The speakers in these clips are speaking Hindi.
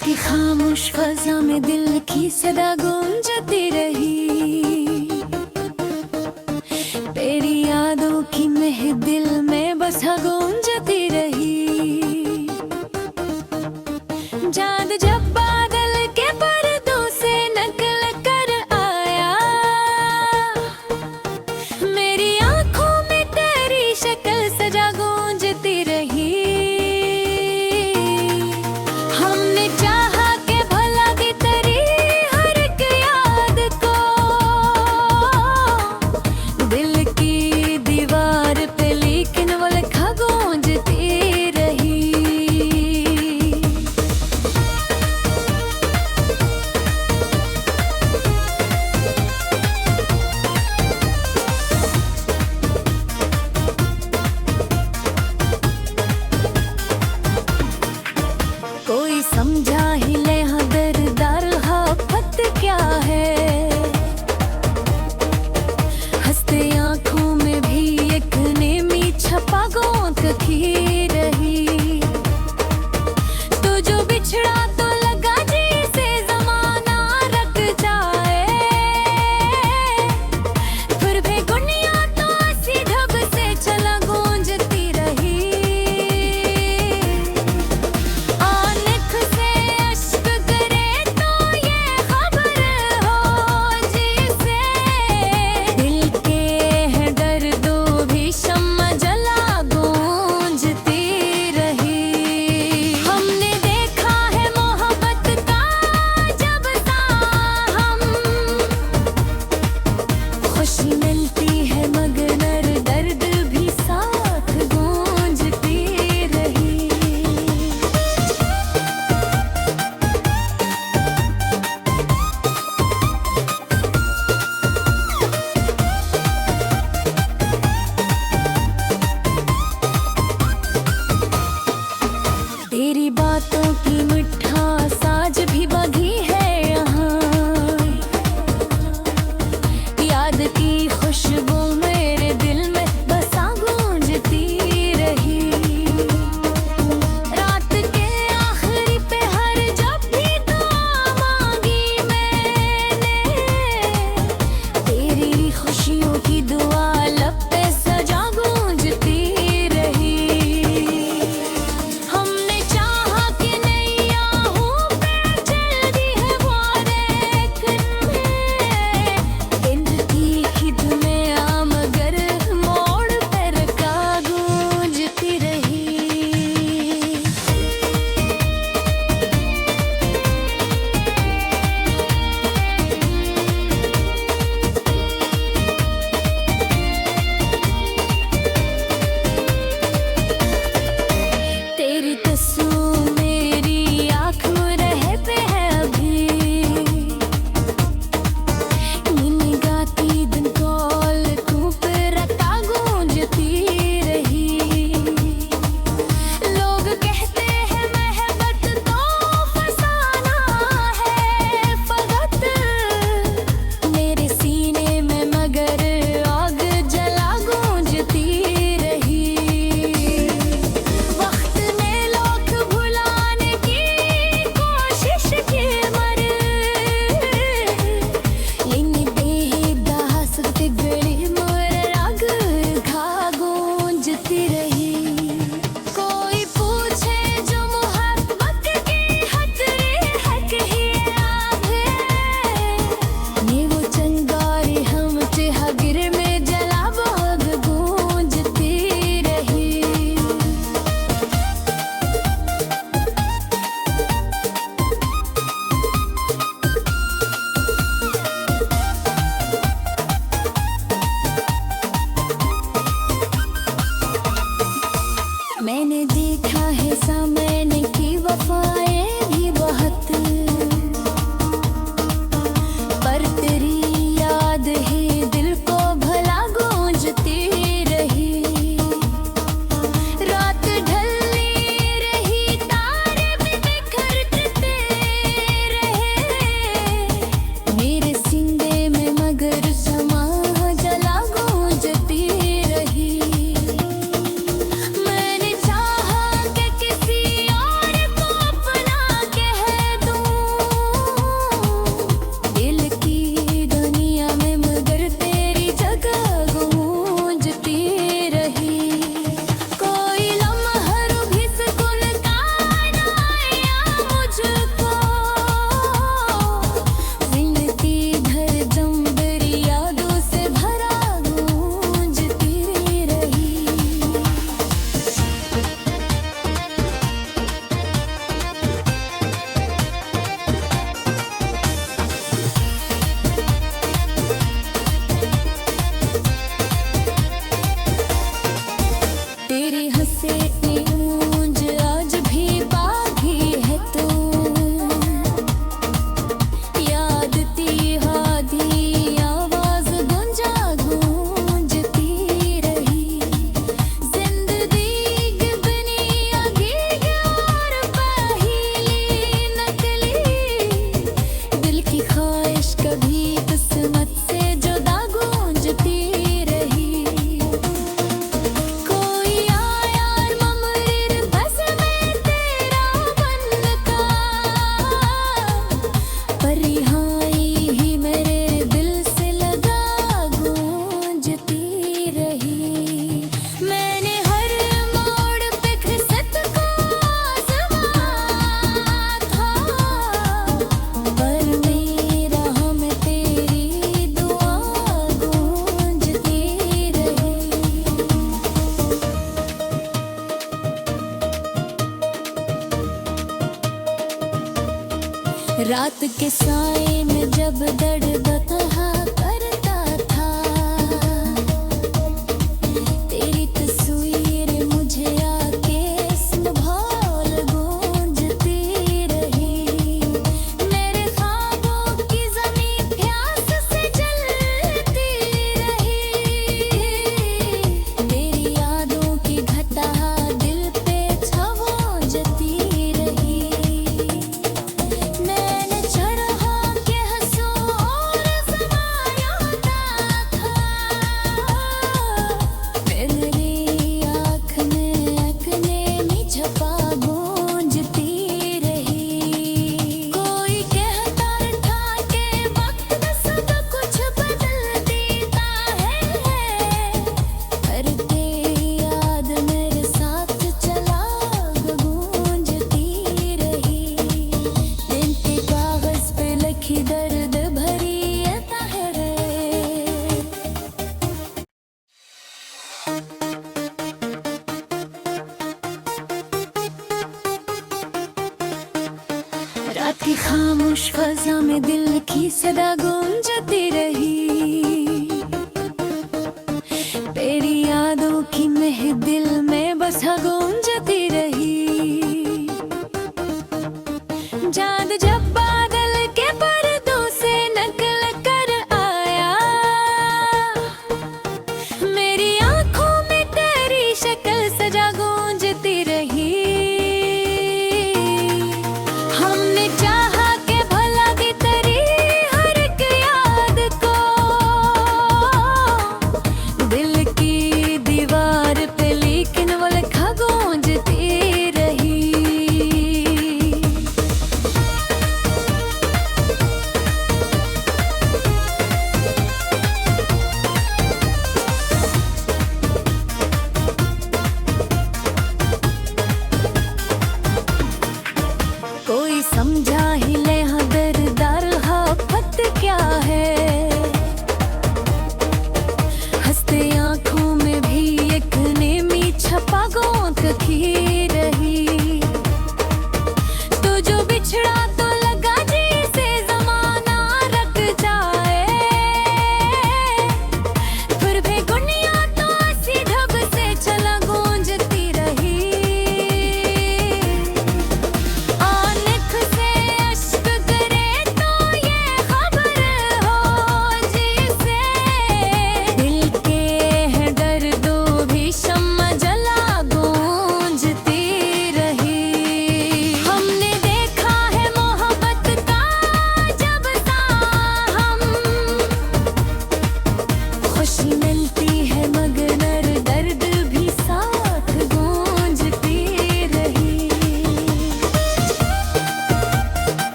कि खामोश फजा में दिल की सदा गूंजती रही। तेरी यादों की महफिल में बसा गूंजती रही। चांद जब बादल के पर्दों से नकल कर आया, मेरी आंखों में तेरी शक्ल सजा गूंजती रही। हमने चाहा के भला की तेरी हर एक याद को दिल की दीवार पे, लेकिन वो लिखा गूंजती रही। कोई समझा ही ले हाँ दरदार हाफत क्या है। हंसते आंखों में भी एक नेमी छपा गोंद की रही। तो जो बिछड़ा तो लगा जैसे जमाना रख जाए, फिर भी गुनिया तो ऐसी ढब से चला गूंजती रही। आँख से अश्क गिरे तो ये खबर हो जिसे, दिल के है दर्दों भी शम्मा जला गूंजती रही। हमने देखा है मोहब्बत का जब साहम, खुशी मिलती है मगर दर्द भी साथ गूंजती रही। तेरी बातों की मिठास आज भी बगी है यहाँ। याद की खुशबू मेरे दिल में बसा गूंजती रही। रात के आखिरी पे हर जब भी दुआ मांगी मैंने, तेरी खुशियों की दुआ लब पे सजा गूंजती रही। हमने चाहा कि नैयाहों पे चलती है वो रेखन में, इंद्र की खिद में आ मगर मोड़ पर का गूंजती रही। तेरी तस्वीर मेरी आँख में रहे पे है अभी। नींद गाती दिन कॉल तू पे रटा गूंजती रही। लोग कहते हैं मोहब्बत तो फसाना है फकत, मेरे सीने में मगर आग जला गूंजती रही। वक्त ने लोग भुलाने की कोशिश की मर, लेनी बेदास गली मोर राग घा गूंजती रही। कोई पूछे जो मोहब्बत की हद है कहीं आभे, ने वो चंगारी हम गिर में जला भाग गूंजती रही। मैंने देखा है सामने की वफाएं भी बहुत, पर तेरी याद ही दिल को रात के साए में जब दर्द बतहा करता था, तेरी तस्वीर मुझे आके संभाल गूंजती रही। मेरे ख्वाबों की ज़मीं प्यास से जलती रही। मेरी यादों की घटा दिल पे छवोंजती रही। मैंने चरहा के हंसू और समाया था, मेरी आँख में अकने में छपा गूंजती रही। कोई कहता था कि वक्त सब कुछ बदल देता है, पर तेरी याद मेरे साथ चला गूंजती रही। दिन के कागज पे लिखी दर्द भरी ये ताहरे। रात की खामोश फजा में दिल की सदा गूंजती रही। तेरी यादों की महदिल में बसा गूंजती रही। चांद जब बादल के पर्दों से नकल कर आया, मेरी आंखों में तेरी शक्ल सजा गूंजती रही। हमने चाहा कि भला भी तेरी हर एक याद को दिल की दीवार पे, लेकिन वो लिखा गूंज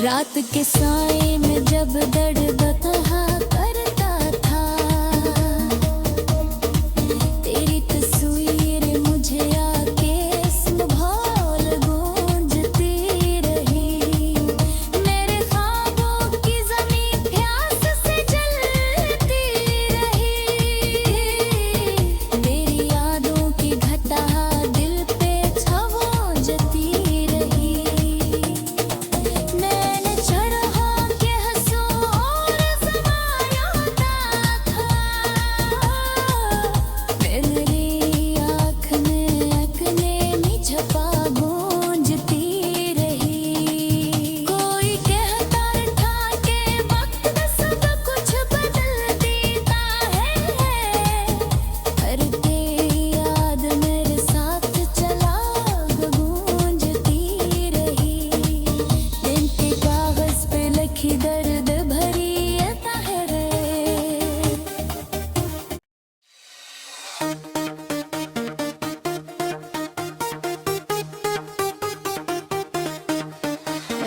रात के साए में जब दर्द बतहा करता था, तेरी तस्वीर मुझे आके संभाल गूंजती रही। मेरे ख्वाबों की ज़मीं प्यास से जलती रही। मेरी यादों की घटा दिल पे छावोंजती रही। मैंने चढ़ा के हंसू और समाया था, मेरी आँख में अकने में छपा गूंजती रही। कोई कहता था कि वक्त सब कुछ बदल देता है, पर तेरी याद मेरे साथ चला गूंजती रही। दिन के कागज पे लिखी दर्द भरी ये ताहरे।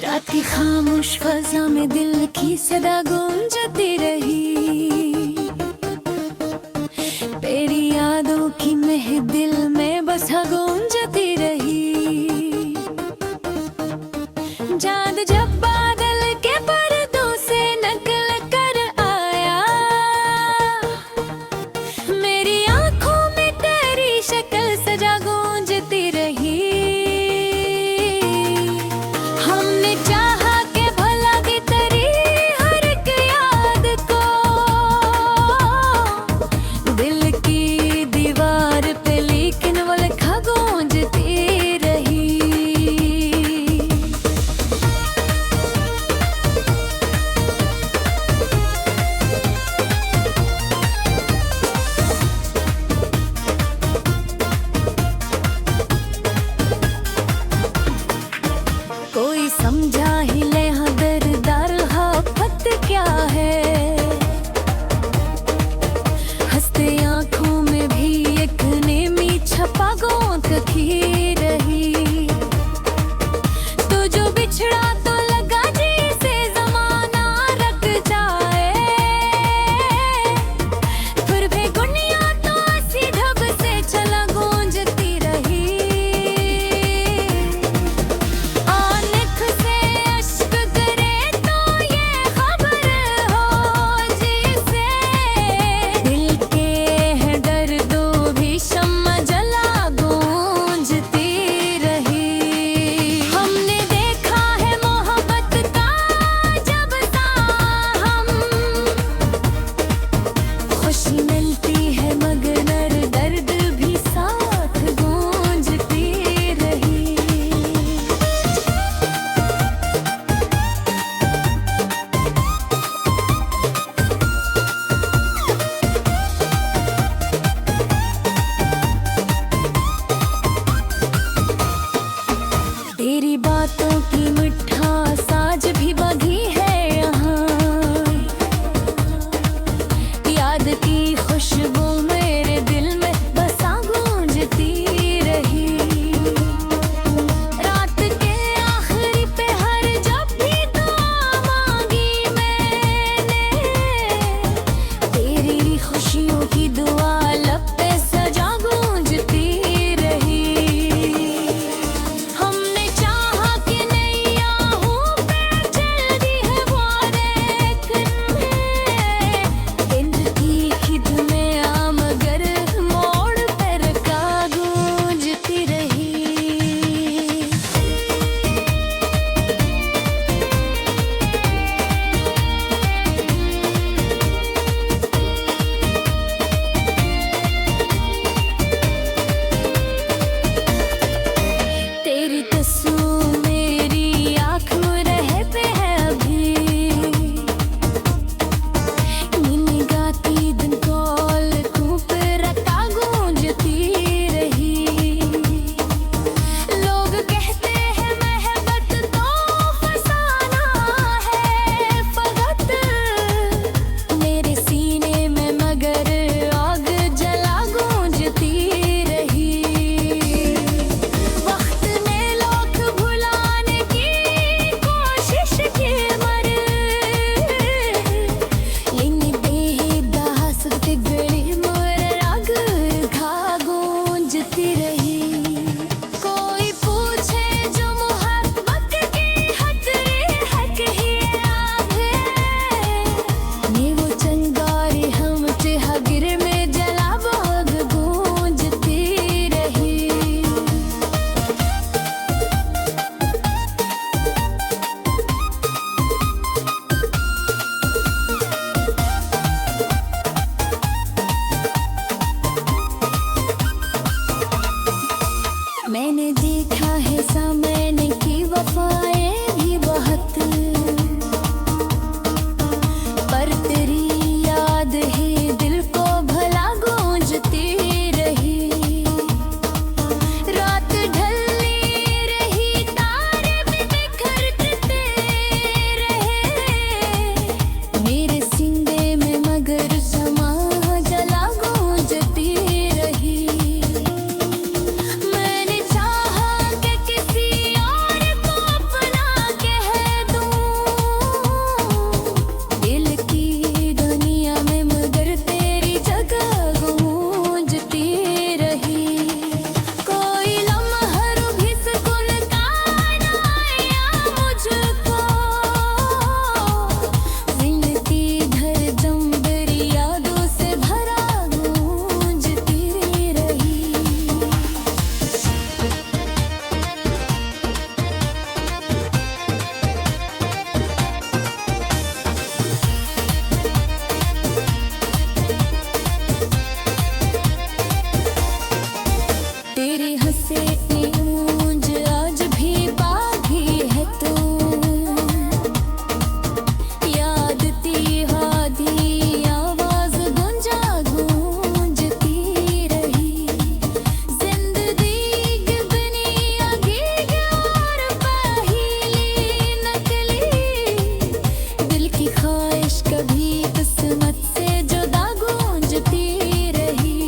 रात की खामोश फजा में दिल की सदा गूंजती रही। तेरी यादों की महदिल में बसा गूंजती रही। चांद जब बादल के पर्दों से नकल कर आया, मेरी आंखों में तेरी शक्ल सजा गूंजती रही। हमने चाहा कि भला की तेरी हर एक याद को दिल की दीवार पे, लेकिन वो लिखा गूंज जागीर में जला भाग गूंजती रही। मैंने देखा है समय की वफाएं भी बहुत, पर तेरी याद ही दिल को भला गूंजती रही। रात ढलती रही, तारे भी बिखरते रहे, मेरे सीने में मगर समा जला गूंजती रही। मैंने चाहा कि किसी और को अपना कह दूं, दिल की दुनिया में मगर तेरी जगह गूंजती रही। कोई लम्हा भी सुकून का न आया मुझको, जिंदगी भर जंबरी यादों से भरा गूंजती रही। तेरे हंसे की गूंज आज भी बाकी है तू, याद ती हादी आवाज गुंजा गूंजती रही। जिंदगी बनी आगे और पहेली नकली, दिल की ख्वाहिश कभी किस्मत से जुदा गूंजती रही।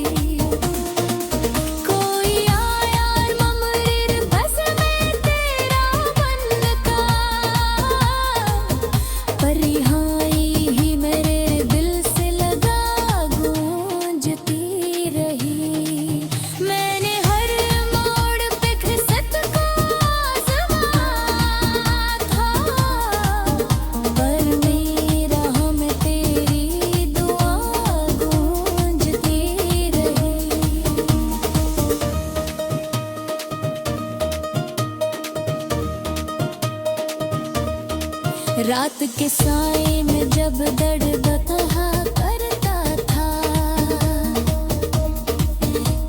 कोई आया ममरीर बस में तेरा बन का, पर रिहाई ही मेरे दिल से लगा गूंजती रही। मैंने हर मोड़ पे खिसक को आज़माया था, पर मेरा हम तेरी दुआ गूंजती रही। रात के साए में जब दर्द बतहा करता था,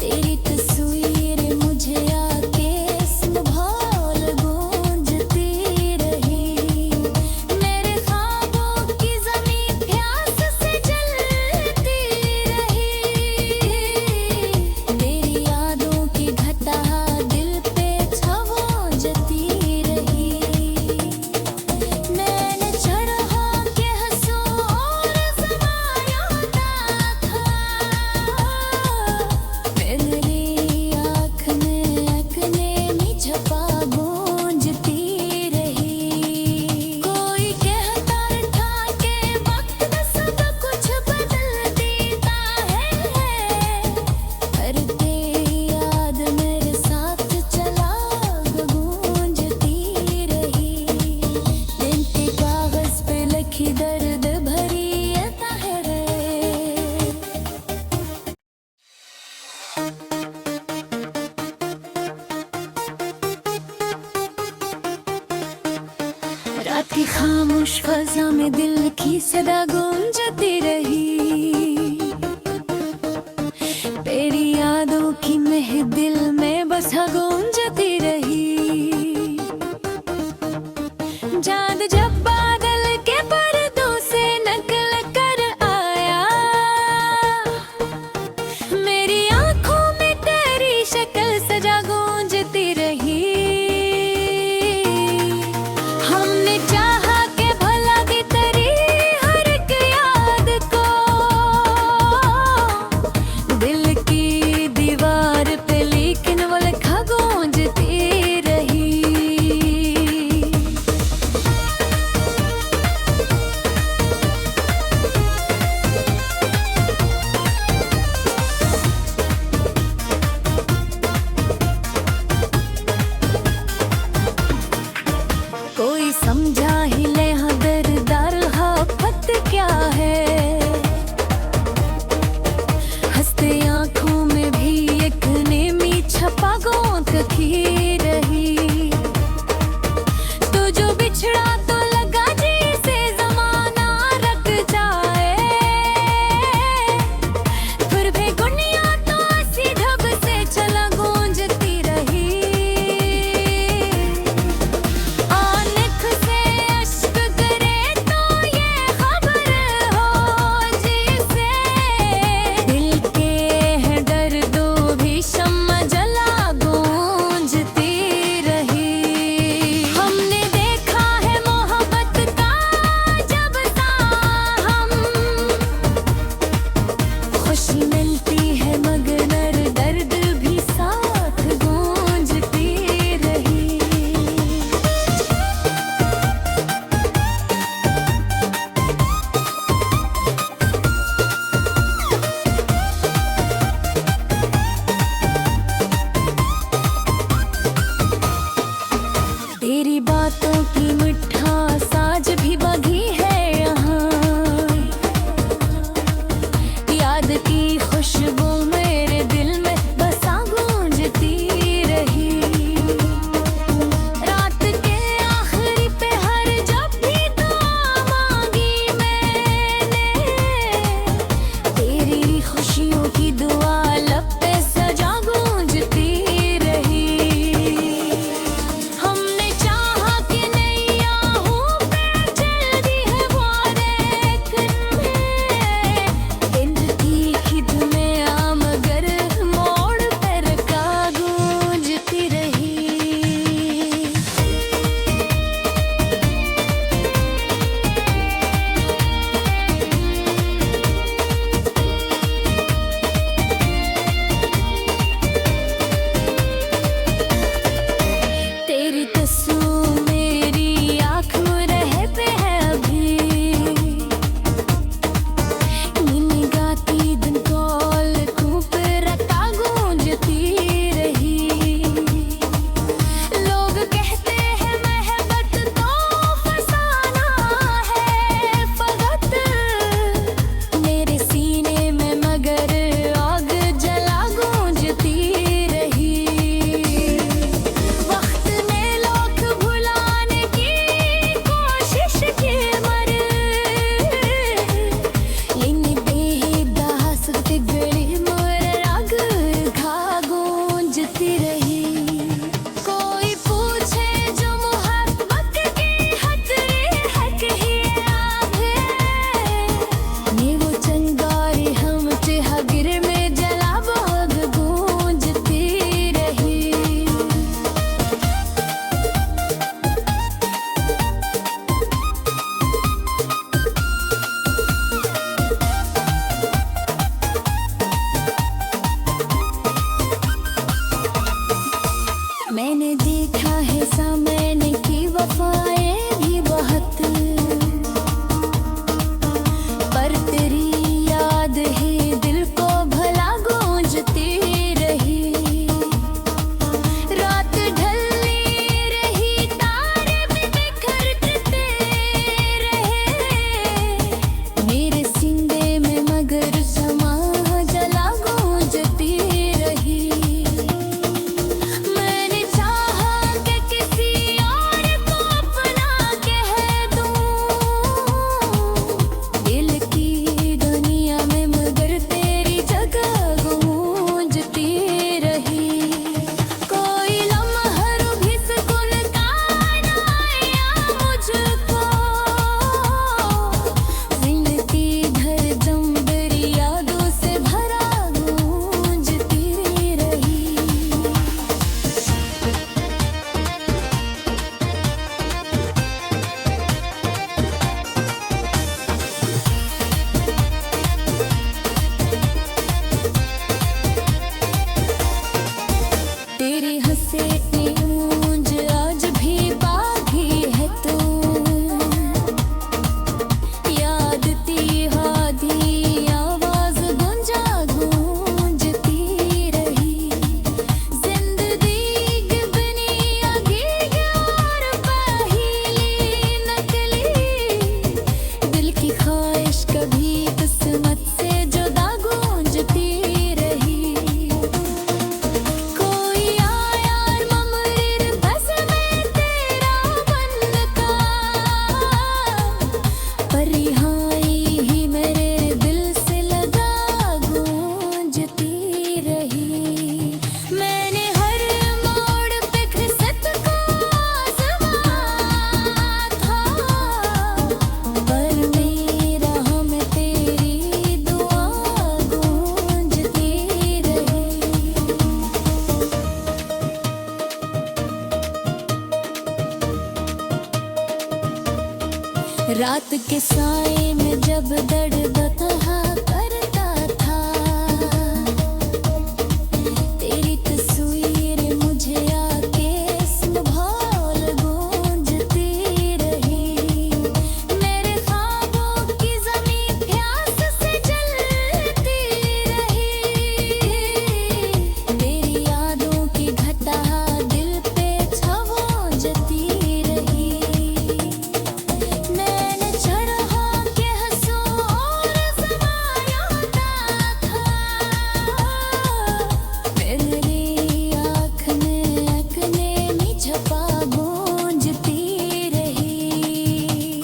तेरी तस्वीर मुझे आके संभाल गूंजती रही। मेरे ख्वाबों की ज़मीं प्यास से जलती रही, तेरी यादों की घटा दिल पे छावोंजती रही। मैंने चढ़ा के हंसू और ज़माया था, मेरी आँख में अकने में छपा गूंजती रही। कोई कहता था कि वक्त सब कुछ बदल देता है, पर तेरी याद मेरे साथ चला गूंजती रही। दिन के कागज पे लिखी दर्द भरी ये ताहरे। रात की खामोश फजा में दिल की सदा गूंजती रही। तेरी यादों की महदिल में बसा गूंजती रही। चांद जब बादल के पर्दों से नकल कर आया, मेरी आंखों में तेरी शक्ल सजा गूंजती रही। हमने चाहा कि भला की तेरी हर एक याद को दिल की दीवार पे, लेकिन वो लिखा गूंज रात के साए में जब दर्द बतहा करता था, तेरी तस्वीर मुझे आके संभाल गूंजती रही। मेरे ख्वाबों की ज़मीं प्यास से जलती रही। मेरी यादों की घटा दिल पे छवोंजती रही। मैंने चढ़ा के हंसू और समाया था, मेरी आँख में अकने में छपा गूंजती रही।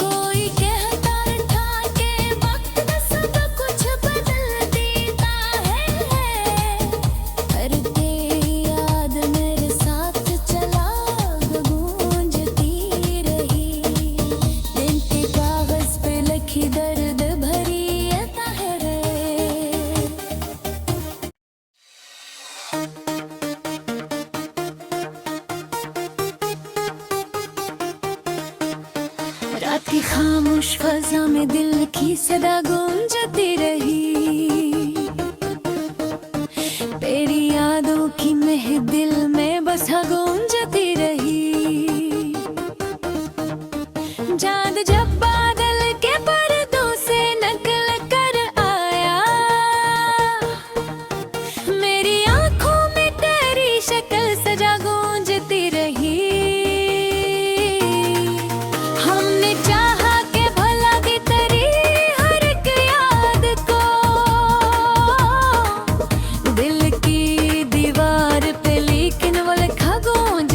कोई कहता था कि वक्त सब कुछ बदल देता है, पर तेरी याद मेरे साथ चला गूंजती रही। दिन के कागज पे लिखी दर्द भरी ये ताहरे। रात की खामोश फजा में दिल की सदा गूंजती रही। तेरी यादों की महफिल में बसा गूंजती रही। चांद जब बादल के पर्दों से नकल कर आया, मेरी आंखों में तेरी शक्ल सजा गूंजती रही। हमने चाहा कि भला की तेरी हर एक याद को दिल की दीवार पे, लेकिन वो लिखा गूंज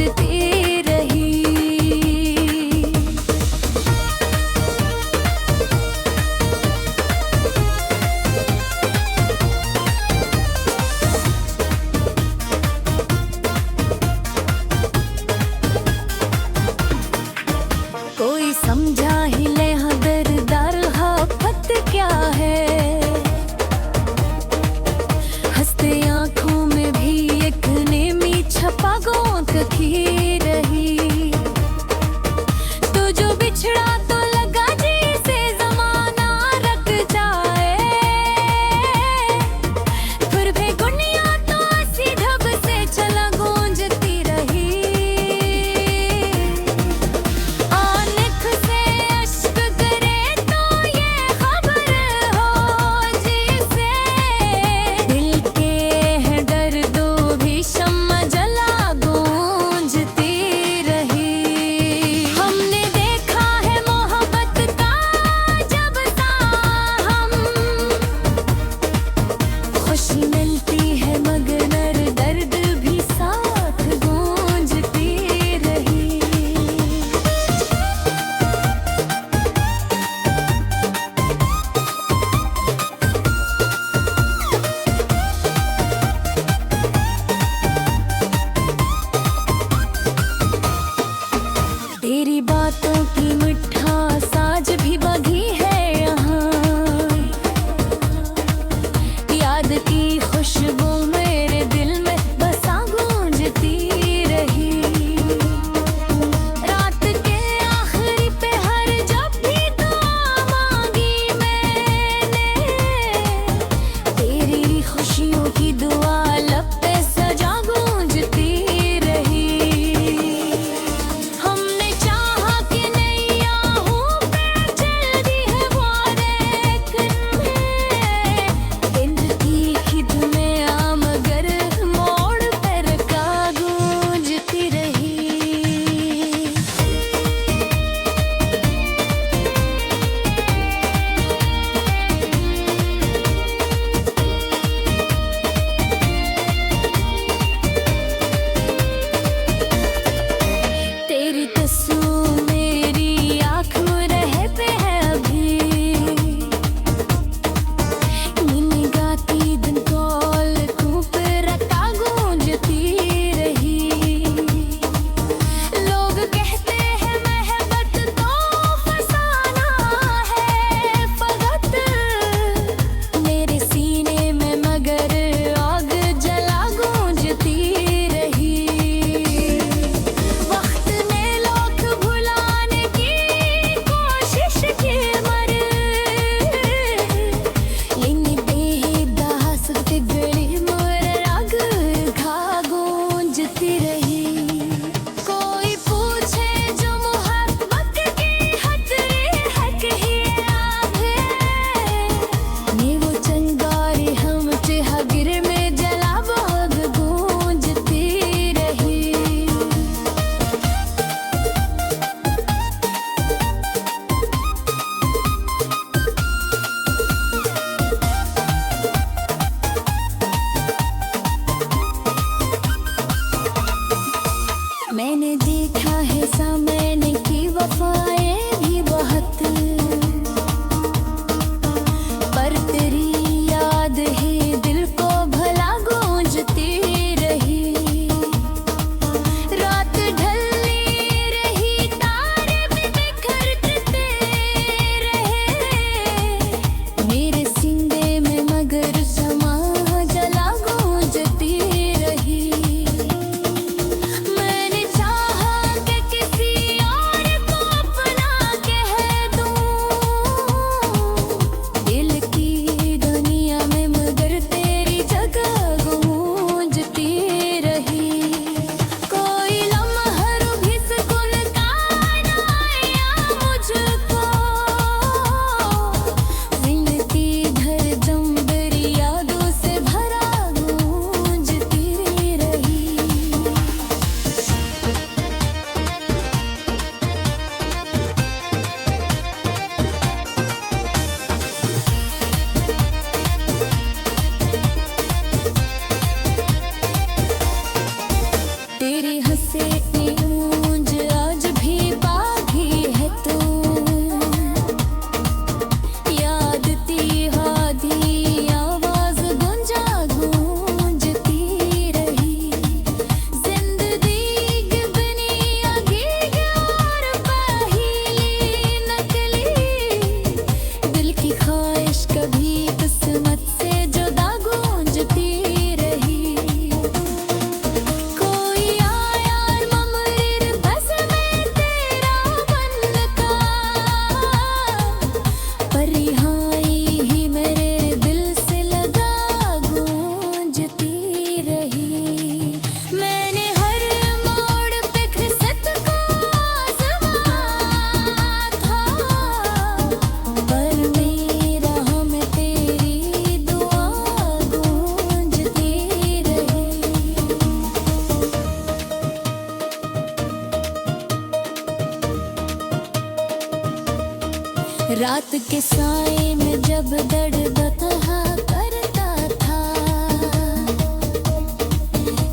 रात के साए में जब दर्द तहा करता था,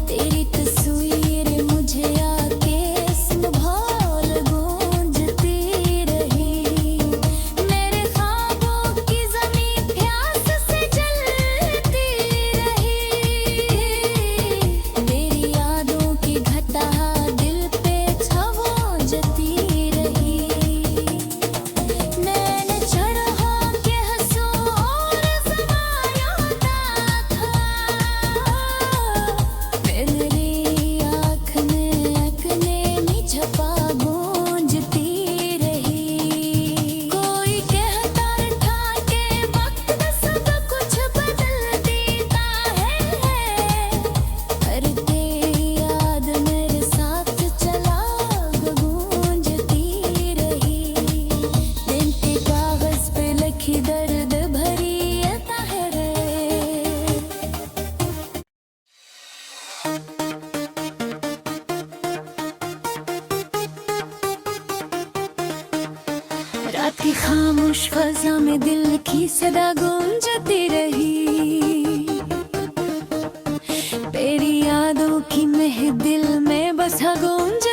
तेरी तस्वीर मुझे आके संभाल गूंजती रही। मेरे ख्वाबों की ज़मीं प्यास से जलती रही। मेरी यादों की घटा दिल पे छवोंजती रही। मैंने चरखों के हंसू और समायोता था, मेरी आँख में अकने में छपा गूंजती रही। कोई कहता था कि वक्त सब कुछ बदल देता है, पर तेरी याद मेरे साथ चला गूंजती रही। दिन के कागज पे लिखी दर्द भरी ये ताहरे। रात की खामोश फजा में दिल की सदा गूंजती रही। तेरी यादों की महफिल में बसा गूंज